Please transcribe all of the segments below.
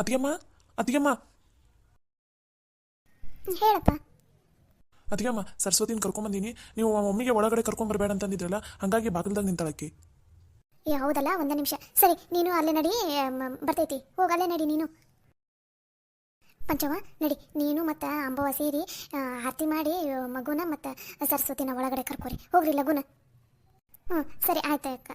ಅತಿಗೆಮ್ಮ ಅತಿಗೆಮ್ಮ ಹೇಳಪ್ಪ. ಅತಿಗೆಮ್ಮ ಸರಸ್ವತಿನ ಕರ್ಕೊಂಬಂದೀನಿ. ನೀವು ಮಮ್ಮಿಗೆ ಒಳಗಡೆ ಕರ್ಕೊಂಬರ್ಬೇಡ ಅಂತಂದಿದ್ರಲ್ಲ, ಹಂಗಾಗಿ ಬಾಗಿಲ್ದಾಗ ನಿಂತಾಳಕ್ಕಿ. ಏ ಹೌದಲ್ಲ, ಒಂದು ನಿಮಿಷ. ಸರಿ, ನೀನು ಅಲ್ಲೇ ನಡಿ. ಬರ್ತೈತಿ, ಹೋಗಿ ಅಲ್ಲೇ ನಡಿ ನೀನು. ಪಂಚವ ನಡಿ, ನೀನು ಮತ್ತು ಅಂಬವ್ವ ಸೇರಿ ಆರತಿ ಮಾಡಿ ಮಗುನ ಮತ್ತು ಸರಸ್ವತಿನ ಒಳಗಡೆ ಕರ್ಕೋರಿ. ಹೋಗ್ರಿ ಲಗುನ. ಸರಿ ಆಯ್ತು ಅಕ್ಕ.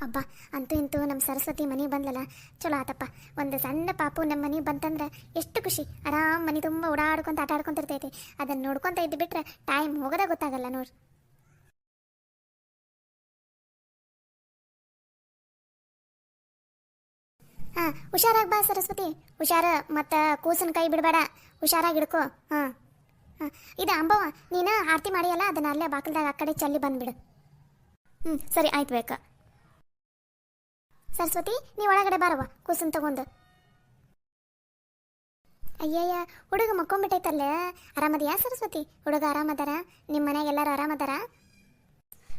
ಅಬ್ಬ, ಅಂತೂ ಇಂತೂ ನಮ್ಮ ಸರಸ್ವತಿ ಮನೆಗೆ ಬಂದ್ಲಲ್ಲ, ಚಲೋ ಆತಪ್ಪ. ಒಂದು ಸಣ್ಣ ಪಾಪು ನಮ್ಮ ಮನೆಗೆ ಬಂತಂದ್ರೆ ಎಷ್ಟು ಖುಷಿ. ಆರಾಮ್ ಮನೆ ತುಂಬ ಓಡಾಡ್ಕೊಂತ ಆಟ ಆಡ್ಕೊಂತಿರ್ತೈತಿ. ಅದನ್ನು ನೋಡ್ಕೊತ ಇದ್ದು ಬಿಟ್ರೆ ಟೈಮ್ ಹೋಗೋದೇ ಗೊತ್ತಾಗಲ್ಲ ನೋಡ್ರಿ. ಹಾಂ, ಹುಷಾರಾಗಿ ಬಾ ಸರಸ್ವತಿ. ಹುಷಾರ, ಮತ್ತು ಕೂಸನ ಕೈ ಬಿಡಬೇಡ. ಹುಷಾರಾಗಿ ಹಿಡ್ಕೋ. ಹಾಂ ಹಾಂ, ಇದು ಅಂಬವ್ವ, ನೀನು ಆರತಿ ಮಾಡಿಯಲ್ಲ, ಅದನ್ನ ಅಲ್ಲೇ ಬಾಕಲ್ದಾಗ ಆ ಕಡೆ ಚಲ್ಲಿ ಬಂದುಬಿಡು. ಸರಿ ಆಯ್ತು ಬೇಕಾ. ಸರಸ್ವತಿ, ನೀ ಒಳಗಡೆ ಬಾರವ್ವ, ಕೂಸನ್ ತಗೊಂಡು. ಅಯ್ಯಯ್ಯ, ಹುಡುಗ ಮಕ್ಕೊಂಬಿಟ್ಟೈತಲ್ಲೇ. ಆರಾಮದಿಯಾ ಸರಸ್ವತಿ? ಹುಡುಗ ಆರಾಮದಾರ? ನಿಮ್ಮ ಮನ್ಯಾಗ ಎಲ್ಲರೂ ಆರಾಮದಾರ?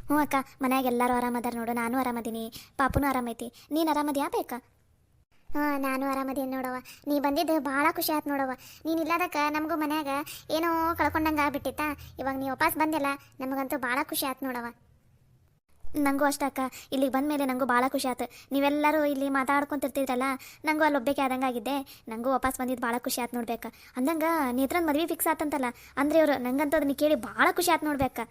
ಹ್ಞೂ ಅಕ್ಕ, ಮನ್ಯಾಗ ಎಲ್ಲರೂ ಆರಾಮದಾರ ನೋಡು. ನಾನು ಆರಾಮದೀನಿ, ಪಾಪುನೂ ಆರಾಮೈತಿ. ನೀನು ಆರಾಮದಿಯಾ ಬೇಕಾ? ಹಾಂ, ನಾನು ಆರಾಮದೀನಿ ನೋಡವ್ವ. ನೀ ಬಂದಿದ್ದು ಭಾಳ ಖುಷಿ ಆಯ್ತು ನೋಡವ್ವ. ನೀನು ಇಲ್ಲದಕ್ಕೆ ನಮಗೂ ಮನ್ಯಾಗ ಏನೋ ಕಳ್ಕೊಂಡಂಗೆ ಆಗ್ಬಿಟ್ಟಿತ್ತಾ. ಇವಾಗ ನೀವು ವಾಪಸ್ ಬಂದಿಲ್ಲ, ನಮಗಂತೂ ಭಾಳ ಖುಷಿ ಆಯ್ತು ನೋಡವ್ವ. ನನಗೂ ಅಷ್ಟ ಅಕ್ಕ, ಇಲ್ಲಿಗೆ ಬಂದ ಮೇಲೆ ನನಗೂ ಭಾಳ ಖುಷಿ ಆಯ್ತು. ನೀವೆಲ್ಲರೂ ಇಲ್ಲಿ ಮಾತಾಡ್ಕೊಂತಿರ್ತಿದ್ರಲ್ಲ, ನನಗೂ ಅಲ್ಲಿ ಒಬ್ಬಕ್ಕೆ ಆದಂಗೆ ಆಗಿದ್ದೆ. ನನಗೂ ವಾಪಸ್ ಬಂದಿದ್ದು ಭಾಳ ಖುಷಿ ಆಯ್ತು ನೋಡ್ಬೇಕಾ. ಅಂದಂಗೆ ನೇತ್ರನ ಮದುವೆ ಫಿಕ್ಸ್ ಆತಂತಲ್ಲ ಅಂದ್ರೆ ಇವರು, ನಂಗಂತೂ ಅದನ್ನ ಕೇಳಿ ಭಾಳ ಖುಷಿ ಆಯ್ತು ನೋಡ್ಬೇಕಾ.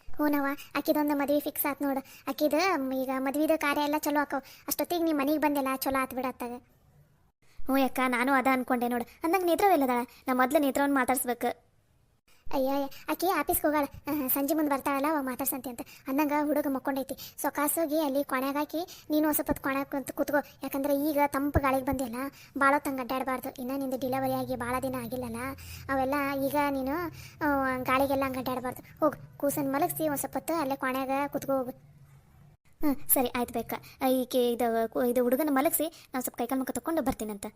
ಹ್ಞೂನವ್ವ, ಆಕಿದೊಂದು ಮದುವೆ ಫಿಕ್ಸ್ ಆಯ್ತು ನೋಡು. ಆಕಿದು ಈಗ ಮದುವೆದು ಕಾರ್ಯ ಎಲ್ಲ ಚಲೋ ಆಕವು. ಅಷ್ಟೊತ್ತಿಗೆ ನೀವು ಮನೆಗೆ ಬಂದಿಲ್ಲ, ಚಲೋ ಆತು ಬಿಡತ್ತಾಗ. ಹ್ಞೂ ಅಕ್ಕ, ನಾನು ಅದ ಅನ್ಕೊಂಡೆ ನೋಡು. ಅಂದಂಗೆ ನೇತ್ರವೆಲ್ಲದಾಳ? ನಾ ಮೊದಲು ನೇತ್ರವನ್ನು ಮಾತಾಡ್ಸ್ಬೇಕು. ಅಯ್ಯ, ಆಕೆ ಆಫೀಸ್ಗೆ ಹೋಗಾಳ, ಸಂಜೆ ಮುಂದೆ ಬರ್ತಾಳಲ್ಲ, ಅವಾಗ ಮಾತಾಡ್ಸಂತೆ ಅಂತ. ಅಂದಂಗೆ ಹುಡುಗ ಮಕ್ಕೊಂಡೈತಿ. ಸೊ ಕಾಸೋಗಿ ಅಲ್ಲಿ ಕೊನೆಗೆ ಹಾಕಿ ನೀನು ಒಂದು ಸ್ವಲ್ಪ ಕೊನೆಗೆ ಕೂತ್ಕೋ. ಯಾಕಂದ್ರೆ ಈಗ ತಂಪು ಗಾಳಿಗೆ ಬಂದಿಲ್ಲ, ಭಾಳ ಹೊತ್ತಂಗೆ ಅಡ್ಡಾಡಬಾರ್ದು. ಇನ್ನು ನಿಂದು ಡಿಲಿವರಿ ಆಗಿ ಭಾಳ ದಿನ ಆಗಿಲ್ಲಲ್ಲ, ಅವೆಲ್ಲ ಈಗ ನೀನು ಗಾಳಿಗೆಲ್ಲ ಹಂಗೆ ಅಡ್ಡಾಡಬಾರ್ದು. ಹೋಗು, ಕೂಸನ್ನು ಮಲಗಿಸಿ ಒಂದು ಸ್ವಲ್ಪ ಹೊತ್ತು ಅಲ್ಲೇ ಕೊನೆಗೆ ಕೂತ್ಕೋ ಹೋಗು. ಸರಿ ಆಯ್ತು ಬೇಕಾ. ಈಕೆ ಇದು ಹುಡುಗನ ಮಲಗಿಸಿ ನಾವು ಸ್ವಲ್ಪ ಕೈಕಾಲು ಮುಖ ತಗೊಂಡು ಬರ್ತೀನಂತ.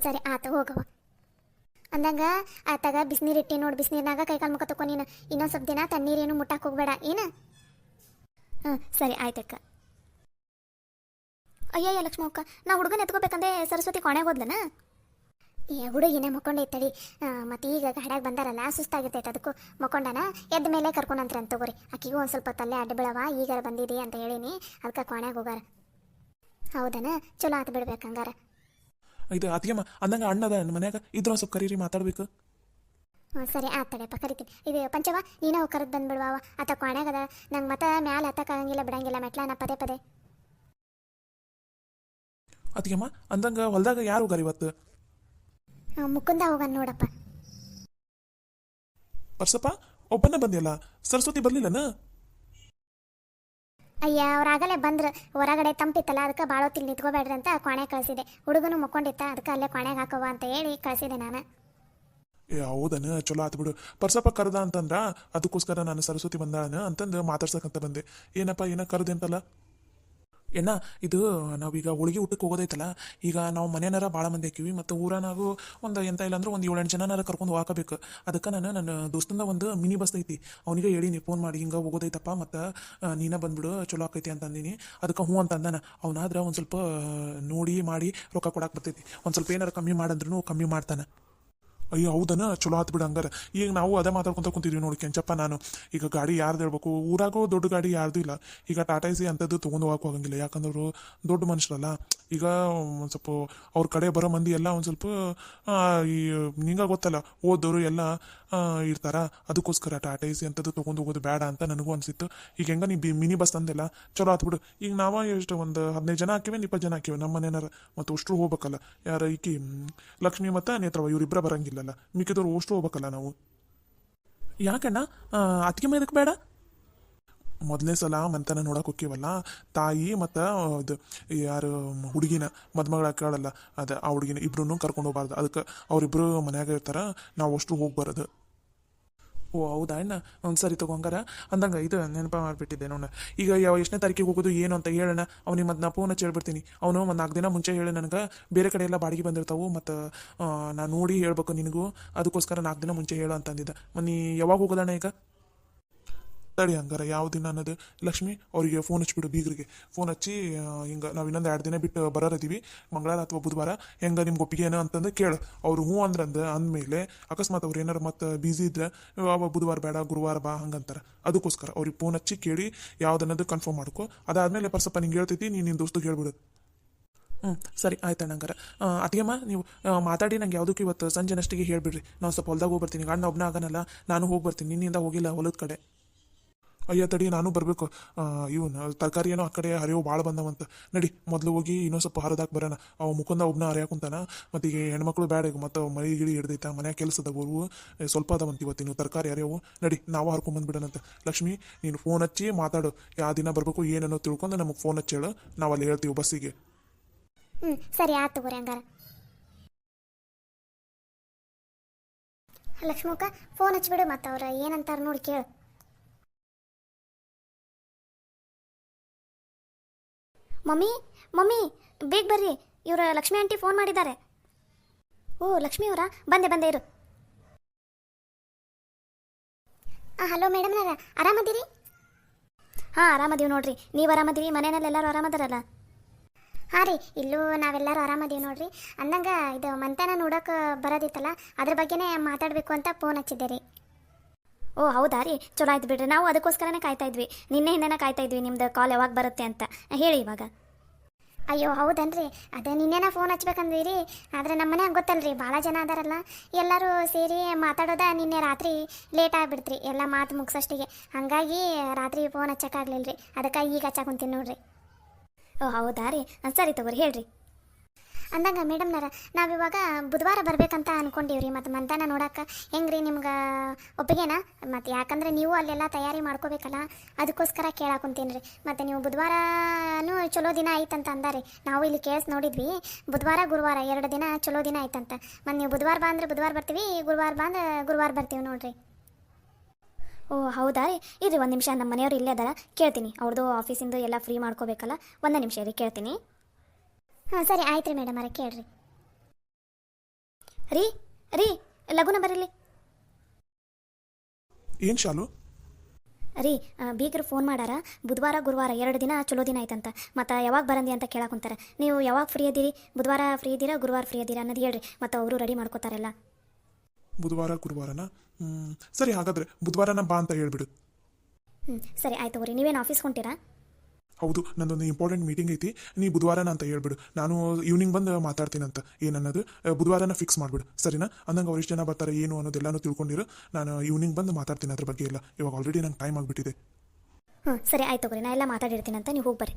ಸರಿ ಆಯ್ತು, ಹೋಗವ. ಅಂದಂಗ ಆತಾಗ ಬಿಸಿನೀರು ಇಟ್ಟಿ ನೋಡಿ, ಬಿಸಿನೀರ್ನಾಗ ಕೈಕಾಲು ಮುಖ ತಕೊ. ನೀನು ಇನ್ನೊಂದು ಸ್ವಲ್ಪ ದಿನ ತಣ್ಣೀರೇನು ಮುಟ್ಟಕ್ಕೆ ಹೋಗ್ಬೇಡ ಏನು. ಸರಿ ಆಯ್ತಕ್ಕ. ಅಯ್ಯಯ್ಯ ಲಕ್ಷ್ಮಕ್ಕ, ನಾ ಹುಡುಗನ ಎತ್ಕೋಬೇಕಂದ್ರೆ ಸರಸ್ವತಿ ಕೊನೆಗೆ ಹೋದ್ಲನ? ಹುಡುಗಿನೇ ಮಕ್ಕೊಂಡೈತಡಿ. ಮತ್ತು ಈಗ ಗಾಡ್ಯಾಗ ಬಂದಾರಲ್ಲ, ಸುಸ್ತಾಗಿರ್ತೈತೆ, ಅದಕ್ಕೂ ಮಕ್ಕೊಂಡನ. ಎದ್ದ ಮೇಲೆ ಕರ್ಕೊಂಡಂತ್ರ ಅಂತ ತಗೋರಿ. ಆಕಿಗೂ ಒಂದು ಸ್ವಲ್ಪ ತಲೆ ಅಡ್ಡ ಬೀಳವ, ಈಗ ಬಂದಿದೆ ಅಂತ ಹೇಳೀನಿ, ಅದಕ್ಕೆ ಕೊನೆಗೆ ಹೋಗಾರ. ಹೌದನ, ಚಲೋ ಆತು ಬಿಡ್ಬೇಕು ಹಂಗಾರ. ಇದು ಅತಿಗೆಮ್ಮ, ಅಂದಂಗೆ ಅಣ್ಣದ ಮನ್ಯಾಗ ಇದ್ರ ಸ್ವಲ್ಪ ಕರೀರಿ, ಮಾತಾಡ್ಬೇಕು. ಸರಿ ಆತಡೆಪ್ಪ, ಕರಿತೀನಿ. ಇದು ಪಂಚವ, ನೀನೇ ಹೋಗಿ ಕರೆದು ಬಂದ್ಬಿಡ್ವಾವ. ಆತ ಕೊನೆಗದ, ನಂಗೆ ಮತ್ತೆ ಮ್ಯಾಲೆ ಹತ್ತಕ್ಕಾಗಂಗಿಲ್ಲ, ಬಿಡಂಗಿಲ್ಲ ಮೆಟ್ಲನ ಪದೇ ಪದೇ. ಅತಿಗೆಮ್ಮ, ಅಂದಂಗೆ ಹೊಲ್ದಾಗ ಯಾರು ಹೋಗಾರ ಇವತ್ತು? ಮುಕುಂದ ಹೋಗನ್ ನೋಡಪ್ಪ. ಪರ್ಸಪ್ಪ ಒಬ್ಬನ ಬಂದಿಲ್ಲ, ಸರಸ್ವತಿ ಬರ್ಲಿಲ್ಲನ? ಅಯ್ಯ, ಅವ್ರಾಗಲೇ ಬಂದ್ರು. ಹೊರಗಡೆ ತಂಪಿತ್ತಲ್ಲ, ಅದಕ್ಕೆ ಭಾಳ ಹೊತ್ತಿಗೆ ನಿಂತ್ಕೋಬೇಡ್ರಿ ಅಂತ ಕೊನೆ ಕಳಿಸಿದೆ. ಹುಡುಗನು ಮಕ್ಕೊಂಡಿತ್ತ, ಅದಕ್ಕೆ ಅಲ್ಲೇ ಕೊನೆಗೆ ಹಾಕವ ಅಂತ ಹೇಳಿ ಕಳಿಸಿದೆ ನಾನು. ಹೌದನ, ಚಲೋ ಆತು ಬಿಡು. ಪರ್ಸಪ್ಪ ಕರೆದ ಅಂತಂದ್ರ ಅದಕ್ಕೋಸ್ಕರ ನಾನು ಸರಸ್ವತಿ ಬಂದಾಳನ ಅಂತಂದು ಮಾತಾಡ್ಸಕ್ಕಂತ ಬಂದೆ. ಏನಪ್ಪ ಏನ ಕರೆದೆ ಅಂತಲ್ಲ? ಎಣ್ಣ, ಇದು ನಾವೀಗ ಹೋಳಿಗೆ ಊಟಕ್ಕೆ ಹೋಗೋದೈತಲ್ಲ, ಈಗ ನಾವು ಮನೆಯನಾರ ಭಾಳ ಮಂದಿ ಹಾಕಿವಿ, ಮತ್ತು ಊರನಾಗೂ ಒಂದು ಎಂತ ಇಲ್ಲ ಅಂದ್ರೆ ಒಂದು 7-8 ಜನನಾರ ಕರ್ಕೊಂಡು ಹೋಗಬೇಕು. ಅದಕ್ಕೆ ನಾನು ನನ್ನ ದೋಸ್ತಂದ ಒಂದು ಮಿನಿ ಬಸ್ ಐತಿ, ಅವನಿಗೆ ಹೇಳೀನಿ ಫೋನ್ ಮಾಡಿ, ಹಿಂಗೆ ಹೋಗೋದೈತಪ್ಪ, ಮತ್ತು ನೀನೇ ಬಂದ್ಬಿಡು, ಚಲೋ ಆಕೈತಿ ಅಂತ ಅಂದಿನಿ. ಅದಕ್ಕೆ ಹ್ಞೂ ಅಂತ ಅಂದಾನ. ಅವನಾದ್ರೆ ಒಂದು ಸ್ವಲ್ಪ ನೋಡಿ ಮಾಡಿ ರೊಕ್ಕ ಕೊಡಕ್ಕೆ ಬರ್ತೈತಿ. ಒಂದು ಸ್ವಲ್ಪ ಏನಾರು ಕಮ್ಮಿ ಮಾಡಂದ್ರೂ ಕಮ್ಮಿ ಮಾಡ್ತಾನೆ. ಅಯ್ಯೋ ಹೌದನ, ಚಲೋ ಆತು ಬಿಡು ಹಂಗಾರೆ. ಈಗ ನಾವು ಅದೇ ಮಾತಾಡ್ಕೊಂತ ಕುಂತಿದ್ವಿ ನೋಡಿ ಕೆಂಚಪ್ಪ ನಾನು. ಈಗ ಗಾಡಿ ಯಾರ್ದು ಹೇಳ್ಬೇಕು, ಊರಾಗೂ ದೊಡ್ಡ ಗಾಡಿ ಯಾರ್ದು ಇಲ್ಲ. ಈಗ ಟಾಟಾ ಎಸಿ ಅಂಥದ್ದು ತೊಗೊಂಡು ಹೋಗಕ್ಕೆ ಹೋಗಂಗಿಲ್ಲ, ಯಾಕಂದ್ರೆ ದೊಡ್ಡ ಮನುಷ್ಯರಲ್ಲ. ಈಗ ಒಂದು ಸ್ವಲ್ಪ ಅವ್ರ ಕಡೆ ಬರೋ ಮಂದಿ ಎಲ್ಲ ಒಂದು ಸ್ವಲ್ಪ ಈ ನಿಂಗೆ ಗೊತ್ತಲ್ಲ, ಓದೋರು ಎಲ್ಲ ಇರ್ತಾರ. ಅದಕ್ಕೋಸ್ಕರ ಟಾಟಾ ಎಸಿ ಅಂಥದ್ದು ತೊಗೊಂಡು ಹೋಗೋದು ಬೇಡ ಅಂತ ನನಗೂ ಅನಿಸಿತ್ತು. ಈಗ ಹೆಂಗ ನೀ ಮಿನಿ ಬಸ್ ಅಂದೆಲ್ಲ, ಚಲೋ ಆತು ಬಿಡು. ಈಗ ನಾವು ಎಷ್ಟು ಒಂದು 15 ಜನ ಹಾಕಿವೆ, 20 ಜನ ಹಾಕಿವೆ ನಮ್ಮ ಮನೆಯನಾರ, ಮತ್ತು ಅಷ್ಟು ಹೋಗ್ಬೇಕಲ್ಲ. ಯಾರು ಈಕಿ ಲಕ್ಷ್ಮಿ ಮತ್ತು ನೇತ್ರವ ಇವರಿಬ್ಬರ ಬರಂಗಿಲ್ಲ, ಮಿಕ್ಕಿದವ್ರು ಅಷ್ಟು ಹೋಗ್ಬೇಕಲ್ಲ ನಾವು. ಯಾಕಣ್ಣ ಅತ್ತಿಗೆ ಮೇದಕ್ಕೆ ಬೇಡ? ಮೊದಲನೇ ಸಲ ಮಂತನ ನೋಡಕ್ಕೆ ಹೋಗ್ತೀವಲ್ಲ, ತಾಯಿ ಮತ್ತು ಇದು ಯಾರು ಹುಡುಗಿನ ಮದುಮಗಳ ಕೇಳಲ್ಲ, ಅದು ಆ ಹುಡುಗಿನ ಇಬ್ರು ಕರ್ಕೊಂಡು ಹೋಗ್ಬಾರ್ದು. ಅದಕ್ಕೆ ಅವರಿಬ್ಬರು ಮನ್ಯಾಗ ಇರ್ತಾರ, ನಾವು ಅಷ್ಟು ಹೋಗ್ಬಾರದು. ಓ ಹೌದಾ ಅಣ್ಣ, ಒಂದು ಸರಿ ತಗೊಂಗಾರ. ಅಂದಂಗೆ ಇದು ನೆನಪ ಮಾಡಿಬಿಟ್ಟಿದ್ದೆ ನೋಡ. ಈಗ ಎಷ್ಟನೇ ತಾರೀಕಿಗೆ ಹೋಗೋದು ಏನು ಅಂತ ಹೇಳೋಣ. ಅವ್ನಿಗೆ ಮತ್ತು ನಾ ಫೋನ್ ಹಚ್ಚಿ ಹೇಳ್ಬಿಡ್ತೀನಿ. ಅವನು ಒಂದು 4 ದಿನ ಮುಂಚೆ ಹೇಳಿ ನನಗೆ, ಬೇರೆ ಕಡೆ ಎಲ್ಲ ಬಾಡಿಗೆ ಬಂದಿರ್ತಾವೆ, ಮತ್ತು ನಾನು ನೋಡಿ ಹೇಳ್ಬೇಕು ನಿನಗೂ, ಅದಕ್ಕೋಸ್ಕರ 4 ದಿನ ಮುಂಚೆ ಹೇಳು ಅಂತಂದಿದ್ದ. ನೀ ಯಾವಾಗ ಹೋಗೋದಣ್ಣ ಈಗ? ತಡಿ ಹಂಗಾರ ಯಾವ ದಿನ ಅನ್ನೋದು ಲಕ್ಷ್ಮಿ ಅವರಿಗೆ ಫೋನ್ ಹಚ್ಬಿಡು ಬೀಗರಿಗೆ ಫೋನ್ ಹಚ್ಚಿ ಹಿಂಗೆ ನಾವು ಇನ್ನೊಂದು 2 ದಿನ ಬಿಟ್ಟು ಬರೋರಿದ್ದೀವಿ ಮಂಗಳವಾರ ಅಥವಾ ಬುಧವಾರ ಹೆಂಗೆ ನಿಮ್ಗೆ ಒಪ್ಪಿಗೆ ಏನೋ ಅಂತಂದು ಕೇಳು ಅವ್ರು ಹ್ಞೂ ಅಂದಮೇಲೆ ಅಕಸ್ಮಾತ್ ಅವ್ರು ಏನಾರು ಮತ್ತೆ ಬ್ಯುಸಿ ಇದ್ರೆ ಬುಧವಾರ ಬೇಡ ಗುರುವಾರ ಬಾ ಹಂಗಂತಾರೆ ಅದಕ್ಕೋಸ್ಕರ ಅವ್ರಿಗೆ ಫೋನ್ ಹಚ್ಚಿ ಕೇಳಿ ಯಾವ್ದನ್ನೋದು ಕನ್ಫರ್ಮ್ ಮಾಡ್ಕೊ ಅದಾದಮೇಲೆ ಪರ್ಸಪ್ಪ ನಿಂಗೆ ಹೇಳ್ತೈತಿ ನೀನು ನಿನ್ನ ದೋಸ್ತಿಗೆ ಹೇಳ್ಬಿಡು. ಸರಿ ಆಯ್ತಣ್ಣ ಹಂಗಾರೆ ಅತ್ತಿಗೆಮ್ಮ ನೀವು ಮಾತಾಡಿ ನಂಗೆ ಯಾವುದಕ್ಕೂ ಇವತ್ತು ಸಂಜೆನಷ್ಟಿಗೆ ಹೇಳಿಬಿಡ್ರಿ ನಾವು ಸ್ವಲ್ಪ ಹೊಲ್ದಾಗ ಹೋಗಿ ಬರ್ತೀನಿ ಗಂಡ ಒಬ್ಬನ ಆಗನಲ್ಲ ನಾನು ಹೋಗಿ ಬರ್ತೀನಿ ನಿನ್ನಿಂದ ಹೋಗಿಲ್ಲ ಹೊಲದ ಕಡೆ. ಅಯ್ಯ ತಡಿ ನಾನು ಬರಬೇಕು ಇವನು ತರಕಾರಿ ಏನೋ ಆ ಕಡೆ ಹರಿಯೋ ಭಾಳ ಬಂದವಂತ ನಡಿ ಮೊದಲು ಹೋಗಿ ಇನ್ನೊಂದು ಸ್ವಲ್ಪ ಹರಿದಾಕ್ ಬರೋಣ ಅವ ಮುಖಂದ ಒಬ್ಬನ ಹರಿಯಾಕುಂತಾನ ಮತ್ತು ಈಗ ಹೆಣ್ಮಕ್ಳು ಬೇಡ ಈಗ ಮತ್ತು ಮರಿ ಗಿಳಿ ಹಿಡ್ದೈತ ಮನ್ಯಾಗ ಕೆಲಸದ ಗೋರು ಸ್ವಲ್ಪ ಅದಾವಂತ ಇವತ್ತು ನೀವು ತರಕಾರಿ ಹರಿಯವು ನಡಿ ನಾವು ಹರ್ಕೊಂಬಂದ್ಬಿಡೋಣಂತ. ಲಕ್ಷ್ಮಿ ನೀನು ಫೋನ್ ಹಚ್ಚಿ ಮಾತಾಡು ಯಾವ ದಿನ ಬರಬೇಕು ಏನೇನೋ ತಿಳ್ಕೊಂಡು ನಮಗೆ ಫೋನ್ ಹಚ್ಚಿ ಹೇಳು ನಾವು ಅಲ್ಲಿ ಹೇಳ್ತೀವಿ ಬಸ್ಸಿಗೆ. ಸರಿ ಆಯ್ತು ತಗೋರಿ ಹಂಗಾರ. ಲಕ್ಷ್ಮಕ್ಕ ಫೋನ್ ಹಚ್ಬಿಡು ಮತ್ತು ಅವ್ರು ಏನಂತಾರ ನೋಡಿ ಕೇಳು. ಮಮ್ಮಿ ಮಮ್ಮಿ ಬೇಗ ಬರ್ರಿ, ಇವ್ರ ಲಕ್ಷ್ಮಿ ಆಂಟಿ ಫೋನ್ ಮಾಡಿದ್ದಾರೆ. ಓ ಲಕ್ಷ್ಮಿ ಅವರಾ, ಬಂದೆ ಇರು. ಹಲೋ ಮೇಡಮ್ನಾರ ಆರಾಮದಿರಿ? ಹಾಂ ಆರಾಮದೀವಿ ನೋಡ್ರಿ, ನೀವು ಆರಾಮದಿರಿ? ಮನೆಯಲ್ಲಿ ಎಲ್ಲರೂ ಆರಾಮದಾರಲ್ಲ? ಹಾಂ ರೀ, ಇಲ್ಲೂ ನಾವೆಲ್ಲರೂ ಆರಾಮದೀವಿ ನೋಡ್ರಿ. ಅಂದಂಗೆ ಇದು ಮಂತನ ನೋಡೋಕೆ ಬರೋದಿತ್ತಲ್ಲ ಅದ್ರ ಬಗ್ಗೆನೇ ಮಾತಾಡಬೇಕು ಅಂತ ಫೋನ್ ಹಚ್ಚಿದ್ದೆ ರೀ. ಓ ಹೌದಾ ರೀ, ಚಲೋ ಆಯ್ತು ಬಿಡ್ರಿ, ನಾವು ಅದಕ್ಕೋಸ್ಕರನೇ ಕಾಯ್ತಾ ಇದ್ವಿ, ನಿನ್ನೆಯಿಂದನೇ ಕಾಯ್ತಾ ಇದ್ವಿ ನಿಮ್ದು ಕಾಲ್ ಯಾವಾಗ ಬರುತ್ತೆ ಅಂತ. ಹೇಳಿ ಇವಾಗ. ಅಯ್ಯೋ ಹೌದನ್ರಿ, ಅದೇ ನಿನ್ನೆನ ಫೋನ್ ಹಚ್ಬೇಕಂದ್ವಿ ರೀ, ಆದರೆ ನಮ್ಮ ಮನ್ಯಾಗ ಗೊತ್ತಲ್ರಿ ಭಾಳ ಜನ ಅದಾರಲ್ಲ, ಎಲ್ಲರೂ ಸೇರಿ ಮಾತಾಡೋದ ನಿನ್ನೆ ರಾತ್ರಿ ಲೇಟ್ ಆಗಿಬಿಡ್ತ್ರಿ ಎಲ್ಲ ಮಾತು ಮುಗಿಸೋಷ್ಟಿಗೆ. ಹಾಗಾಗಿ ರಾತ್ರಿ ಫೋನ್ ಹಚ್ಚಕ್ಕಾಗ್ಲಿಲ್ಲ ರೀ, ಅದಕ್ಕೆ ಈಗ ಹಚ್ಚಾಕೊಂತೀನಿ ನೋಡ್ರಿ. ಓ ಹೌದಾ ರೀ, ಸರಿ ತಗೋರಿ ಹೇಳ್ರಿ. ಅಂದಂಗೆ ಮೇಡಮ್ನಾರ ನಾವಿವಾಗ ಬುಧವಾರ ಬರ್ಬೇಕಂತ ಅನ್ಕೊಂಡೀವ್ರಿ, ಮತ್ತು ಮಂತನ ನೋಡಕ್ಕೆ ಹೆಂಗೆ ರೀ ನಿಮ್ಗೆ ಒಪ್ಪಿಗೆನಾ? ಮತ್ತು ಯಾಕಂದ್ರೆ ನೀವು ಅಲ್ಲೆಲ್ಲ ತಯಾರಿ ಮಾಡ್ಕೋಬೇಕಲ್ಲ ಅದಕ್ಕೋಸ್ಕರ ಕೇಳಾಕೊಂತೀನಿ ರೀ. ಮತ್ತು ನೀವು ಬುಧವಾರನೂ ಚಲೋ ದಿನ ಐತಂತ ಅಂದಾರಿ, ನಾವು ಇಲ್ಲಿ ಕೇಳಿಸ್ ನೋಡಿದ್ವಿ, ಬುಧವಾರ ಗುರುವಾರ 2 ದಿನ ಚಲೋ ದಿನ ಐತಂತ. ಮತ್ತು ನೀವು ಬುಧವಾರ ಬಾ ಅಂದ್ರೆ ಬುಧವಾರ ಬರ್ತೀವಿ, ಗುರುವಾರ ಬಾ ಅಂದ್ರೆ ಗುರುವಾರ ಬರ್ತೀವಿ ನೋಡ್ರಿ. ಓ ಹೌದಾ ರೀ, ಇರ್ರಿ ಒಂದು ನಿಮಿಷ, ನಮ್ಮ ಮನೆಯವ್ರು ಇಲ್ಲೇ ಅದಾರ, ಕೇಳ್ತೀನಿ. ಅವ್ರದ್ದು ಆಫೀಸಿಂದು ಎಲ್ಲ ಫ್ರೀ ಮಾಡ್ಕೋಬೇಕಲ್ಲ, ಒಂದು ನಿಮಿಷ ರೀ ಕೇಳ್ತೀನಿ. ಹಾಂ ಸರಿ ಆಯ್ತು ರೀ ಮೇಡಮ್ ಅವರೇ, ಕೇಳ್ರಿ. ರೀ ರೀ ಲಗುನ ಬರೀಲಿ. ಏನು ಶಾಲು? ರೀ ಬೀಗರು ಫೋನ್ ಮಾಡಾರ, ಬುಧವಾರ ಗುರುವಾರ 2 ದಿನ ಚಲೋ ದಿನ ಆಯ್ತಂತ, ಮತ್ತು ಯಾವಾಗ ಬರಂದಿ ಅಂತ ಕೇಳಾಕೊಂತಾರೆ. ನೀವು ಯಾವಾಗ ಫ್ರೀ ಇದೀರಿ? ಬುಧವಾರ ಫ್ರೀ ಇದ್ದೀರಾ ಗುರುವಾರ ಫ್ರೀ ಇದ್ದೀರಾ ಅನ್ನೋದು ಹೇಳ್ರಿ, ಮತ್ತು ಅವರು ರೆಡಿ ಮಾಡ್ಕೋತಾರಲ್ಲ. ಬುಧವಾರ ಗುರುವಾರನ? ಸರಿ ಹಾಗಾದ್ರೆ ಬುಧವಾರನ ಬಾ ಅಂತ ಹೇಳ್ಬಿಡು. ಸರಿ ಆಯ್ತು ತಗೋರಿ. ನೀವೇನು ಆಫೀಸ್ಗೆ ಹೊಂಟೀರಾ? ಹೌದು, ನಂದೊಂದು ಇಂಪಾರ್ಟೆಂಟ್ ಮೀಟಿಂಗ್ ಐತಿ, ನೀ ಬುಧವಾರನ ಅಂತ ಹೇಳ್ಬಿಡು, ನಾನು ಈವ್ನಿಂಗ್ ಬಂದು ಮಾತಾಡ್ತೀನಂತ. ಏನನ್ನೋದು ಬುಧವಾರನ ಫಿಕ್ಸ್ ಮಾಡಿಬಿಡು, ಸರಿನಾ? ಅಂದಂಗೆ ಅವ್ರು ಎಷ್ಟು ಜನ ಬರ್ತಾರೆ ಏನು ಅನ್ನೋದೆಲ್ಲನೂ ತಿಳ್ಕೊಂಡಿರು, ನಾನು ಈವ್ನಿಂಗ್ ಬಂದು ಮಾತಾಡ್ತೀನಿ ಅದ್ರ ಬಗ್ಗೆ ಎಲ್ಲ. ಇವಾಗ ಆಲ್ರೆಡಿ ನಂಗೆ ಟೈಮ್ ಆಗಿಬಿಟ್ಟಿದೆ. ಸರಿ ಆಯ್ತು ತಗೋರಿ, ನಾ ಎಲ್ಲ ಮಾತಾಡಿರ್ತೀನಂತ, ನೀವು ಹೋಗಿ ಬರ್ರಿ.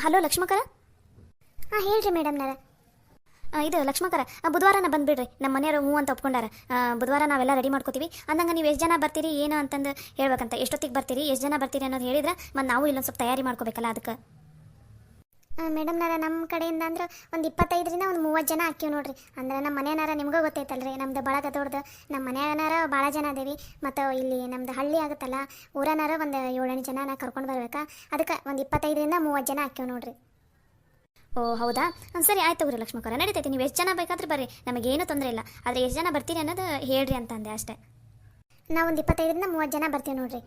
ಹಲೋ ಲಕ್ಷ್ಮಕರ. ಹೇಳ್ರಿ ಮೇಡಮ್ನಾರ. ಇದು ಲಕ್ಷ್ಮಕರ, ಬುಧವಾರನ ಬಂದುಬಿಡ್ರಿ, ನಮ್ಮ ಮನೆಯವರು ಹ್ಞೂ ಅಂತ ಒಪ್ಕೊಂಡಾರ. ಬುಧವಾರ ನಾವೆಲ್ಲ ರೆಡಿ ಮಾಡ್ಕೋತೀವಿ. ಅಂದಂಗೆ ನೀವು ಎಷ್ಟು ಜನ ಬರ್ತೀರಿ ಏನು ಅಂತಂದು ಹೇಳ್ಬೇಕಂತ, ಎಷ್ಟೊತ್ತಿಗೆ ಬರ್ತೀರಿ ಎಷ್ಟು ಜನ ಬರ್ತೀರಿ ಅನ್ನೋದು ಹೇಳಿದ್ರೆ ಮತ್ತು ನಾವು ಇಲ್ಲೊಂದು ಸ್ವಲ್ಪ ತಯಾರಿ ಮಾಡ್ಕೋಬೇಕಲ್ಲ ಅದಕ್ಕೆ. ಮೇಡಮ್ನಾರ ನಮ್ಮ ಕಡೆಯಿಂದ ಅಂದ್ರೆ ಒಂದು 25ರಿಂದ ಒಂದು 30 ಜನ ಹಾಕಿವಿ ನೋಡ್ರಿ. ಅಂದ್ರೆ ನಮ್ಮ ಮನೆಯನಾರ ನಿಮ್ಗೆ ಗೊತ್ತೈತಲ್ರಿ, ನಮ್ದು ಬಳಗ ದೊಡ್ಡದು, ನಮ್ಮ ಮನೆಯನಾರ ಭಾಳ ಜನ ಅದೇವಿ, ಮತ್ತು ಇಲ್ಲಿ ನಮ್ದು ಹಳ್ಳಿ ಆಗುತ್ತಲ್ಲ ಊರನಾರ ಒಂದು 7-8 ಜನ ಕರ್ಕೊಂಡು ಬರ್ಬೇಕಾ, ಅದಕ್ಕೆ ಒಂದು 25ರಿಂದ 30 ಜನ ಹಾಕಿವಿ ನೋಡ್ರಿ. ಓ ಹೌದಾ, ಸರಿ ಆಯ್ತು ತಗೋರಿ ಲಕ್ಷ್ಮಕರ, ನಡೀತೈತಿ. ನೀವು ಎಷ್ಟು ಜನ ಬೇಕಾದ್ರೆ ಬರ್ರಿ, ನಮಗೇನು ತೊಂದರೆ ಇಲ್ಲ, ಆದರೆ ಎಷ್ಟು ಜನ ಬರ್ತೀರಿ ಅನ್ನೋದು ಹೇಳ್ರಿ ಅಂತ ಅಂದೆ ಅಷ್ಟೇ. ನಾವು ಒಂದು 25ರಿಂದ 30 ಜನ ಬರ್ತೀವಿ ನೋಡ್ರಿ.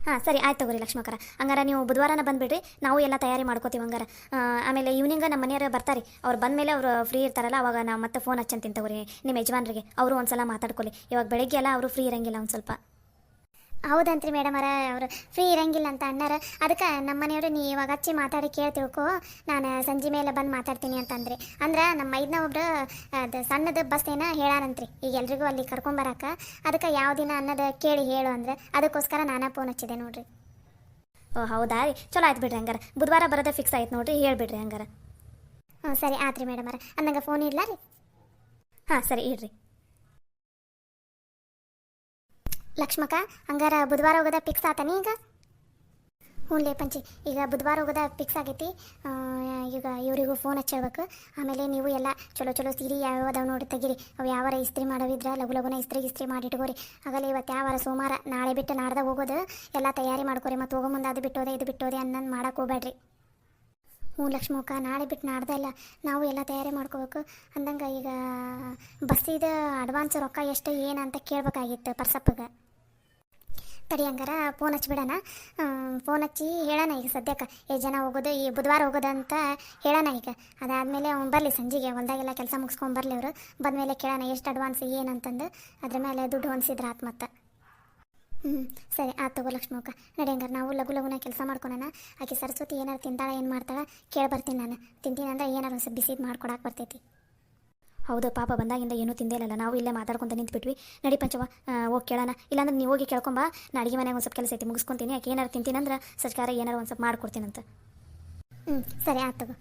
ಹಾಂ ಸರಿ ಆಯ್ತು ತಗೋರಿ ಲಕ್ಷ್ಮಕರ, ಹಂಗಾರೆ ನೀವು ಬುಧವಾರನ ಬಂದುಬಿಡ್ರಿ, ನಾವು ಎಲ್ಲ ತಯಾರಿ ಮಾಡ್ಕೋತೀವಿ ಹಂಗಾರೆ. ಆಮೇಲೆ ಈವ್ನಿಂಗ್ ನಮ್ಮ ಮನೆಯವರು ಬರ್ತಾರೆ, ಅವ್ರು ಬಂದಮೇಲೆ ಅವರು ಫ್ರೀ ಇರ್ತಾರಲ್ಲ, ಅವಾಗ ನಾವು ಮತ್ತೆ ಫೋನ್ ಹಚ್ಚಂತೀನಿ ತಗೋರಿ ನಿಮ್ಮ ಯಜಮಾನ್ರಿಗೆ, ಅವರು ಒಂದು ಸಲ ಮಾತಾಡ್ಕೊಳ್ಳಿ. ಇವಾಗ ಬೆಳಗ್ಗೆ ಎಲ್ಲ ಅವರು ಫ್ರೀ ಇರಂಗಿಲ್ಲ ಒಂದು ಸ್ವಲ್ಪ. ಹೌದಂತ್ರಿ ಮೇಡಮ್ ಅವರು ಫ್ರೀ ಇರಂಗಿಲ್ಲ ಅಂತ ಅನ್ನಾರ, ಅದಕ್ಕೆ ನಮ್ಮ ಮನೆಯವರು ನೀ ಇವಾಗ ಹಚ್ಚಿ ಮಾತಾಡಿ ಕೇಳಿ ತಿಳ್ಕೊ, ನಾನು ಸಂಜೆ ಮೇಲೆ ಬಂದು ಮಾತಾಡ್ತೀನಿ ಅಂತಂದ್ರಿ. ಅಂದ್ರೆ ನಮ್ಮ ಮೈದ್ನ ಒಬ್ರು ಅದು ಸಣ್ಣದು ಬಸ್ ಏನೋ ಹೇಳಾರಂತ್ರಿ ಈಗ ಎಲ್ರಿಗೂ ಅಲ್ಲಿ ಕರ್ಕೊಂಬರಕ್ಕೆ, ಅದಕ್ಕೆ ಯಾವ ದಿನ ಅನ್ನೋದು ಕೇಳಿ ಹೇಳು ಅಂದ್ರೆ ಅದಕ್ಕೋಸ್ಕರ ನಾನು ಫೋನ್ ಹಚ್ಚಿದೆ ನೋಡ್ರಿ. ಓ ಹೌದಾ ರೀ, ಚಲೋ ಆಯ್ತು ಬಿಡ್ರಿ, ಹಂಗಾರೆ ಬುಧವಾರ ಬರೋದೇ ಫಿಕ್ಸ್ ಆಯ್ತು ನೋಡ್ರಿ, ಹೇಳ್ಬಿಡ್ರಿ ಹಂಗಾರೆ. ಸರಿ ಆಯ್ತು ರೀ ಮೇಡಮ್ ಅಂದಂಗೆ ಫೋನ್ ಇಡ್ಲಾ ರೀ? ಹಾಂ ಸರಿ ಇಡ್ರಿ. ಲಕ್ಷ್ಮಕ್ಕ ಹಂಗಾರ ಬುಧವಾರ ಹೋಗೋದ ಫಿಕ್ಸ್ ಆತಾನೆ ಈಗ? ಹ್ಞೂ ಲೇ ಪಂಚಿ, ಈಗ ಬುಧವಾರ ಹೋಗೋದ ಫಿಕ್ಸ್ ಆಗೈತಿ. ಈಗ ಇವರಿಗೂ ಫೋನ್ ಹಚ್ಚಬೇಕು. ಆಮೇಲೆ ನೀವು ಎಲ್ಲ ಚಲೋ ಚಲೋ ಸೀರೆ ಯಾವ್ಯಾವ ಅದಾವೆ ನೋಡಿ ತೆಗೀರಿ, ಅವು ಯಾವಾರ ಇಸ್ತ್ರಿ ಮಾಡೋವಿದ್ರೆ ಲಗುನ ಇಸ್ತ್ರಿ ಮಾಡಿಟ್ಕೋರಿ. ಆಗಲೇ ಇವತ್ತು ಯಾವಾರ ಸೋಮವಾರ, ನಾಳೆ ಬಿಟ್ಟು ನಾಡ್ದಾಗ ಹೋಗೋದು, ಎಲ್ಲ ತಯಾರಿ ಮಾಡ್ಕೋರಿ. ಮತ್ತು ಹೋಗೋ ಮುಂದೆ ಅದು ಬಿಟ್ಟೋದೆ ಇದು ಬಿಟ್ಟೋದೆ ಅನ್ನೋದು ಮಾಡಕ್ಕೆ ಹೋಗ್ಬೇಡ್ರಿ. ಹ್ಞೂ ಲಕ್ಷ್ಮಕ್ಕ, ನಾಳೆ ಬಿಟ್ಟು ನಾಡ್ದೆ ಇಲ್ಲ ನಾವು ಎಲ್ಲ ತಯಾರಿ ಮಾಡ್ಕೋಬೇಕು. ಅಂದಂಗೆ ಈಗ ಬಸ್ಸಿದ ಅಡ್ವಾನ್ಸ್ ರೊಕ್ಕ ಎಷ್ಟು ಏನು ಅಂತ ಕೇಳ್ಬೇಕಾಗಿತ್ತು ಪರ್ಸಪ್ಪಗೆ. ತಡಿ ಹಂಗಾರ ಫೋನ್ ಹಚ್ಬಿಡೋಣ. ಫೋನ್ ಹಚ್ಚಿ ಹೇಳೋಣ ಈಗ ಸದ್ಯಕ್ಕೆ ಎಷ್ಟು ಜನ ಹೋಗೋದು, ಈ ಬುಧವಾರ ಹೋಗೋದಂತ ಹೇಳೋಣ ಈಗ. ಅದಾದಮೇಲೆ ಅವ್ನು ಬರಲಿ ಸಂಜೆಗೆ ಹೊಲ್ದಾಗೆಲ್ಲ ಕೆಲಸ ಮುಗಿಸ್ಕೊಂಬರ್ಲಿ ಅವರು. ಬಂದಮೇಲೆ ಕೇಳೋಣ ಎಷ್ಟು ಅಡ್ವಾನ್ಸ್ ಏನಂತಂದು, ಅದ್ರ ಮೇಲೆ ದುಡ್ಡು ಹೊಂದಿಸಿದ್ರೆ ಆತು ಮತ್ತೆ. ಸರಿ ಆತು ತಗೋ ಲಕ್ಷ್ಮಕ್ಕ, ನಡಿ ಹಂಗಾರೆ ನಾವು ಲಘು ಲಘುನ ಕೆಲಸ ಮಾಡ್ಕೊಳೋಣ. ಆಕೆ ಸರಸ್ವತಿ ಏನಾರು ತಿಂತಾಳೆ ಏನು ಮಾಡ್ತಾಳೆ ಕೇಳಿ ಬರ್ತೀನಿ ನಾನು. ತಿಂತೀನಿ ಅಂದ್ರೆ ಏನಾರು ಒಂದು ಸ್ವಲ್ಪ ಬಿಸಿದು ಮಾಡ್ಕೊಡಕ್ಕೆ ಬರ್ತೈತಿ. ಹೌದು ಪಾಪ, ಬಂದಾಗಿಂದ ಏನೂ ತಿಂದೇ ಇಲ್ಲ, ನಾವು ಇಲ್ಲೇ ಮಾತಾಡ್ಕೊಂತ ನಿಂತ್ಬಿಟ್ವಿ. ನಡಿ ಪಂಚವ ಹೋಗಿ ಕೇಳೋಣ. ಇಲ್ಲಾಂದ್ರೆ ನೀವು ಹೋಗಿ ಕೇಳ್ಕೊಂಬ, ನಾ ಅಡುಗೆ ಮನೆಗೆ ಒಂದು ಸ್ವಲ್ಪ ಕೆಲಸ ಐತಿ ಮುಗಿಸ್ಕೊತೀನಿ. ಆಕೆ ಏನಾರು ತಿಂತೀನಂದ್ರೆ ಸಜ್ಕಾರ ಏನಾರು ಒಂದು ಸ್ವಲ್ಪ ಮಾಡ್ಕೊಡ್ತೀನಂತ. ಸರಿ ಆತು ತಗೋ.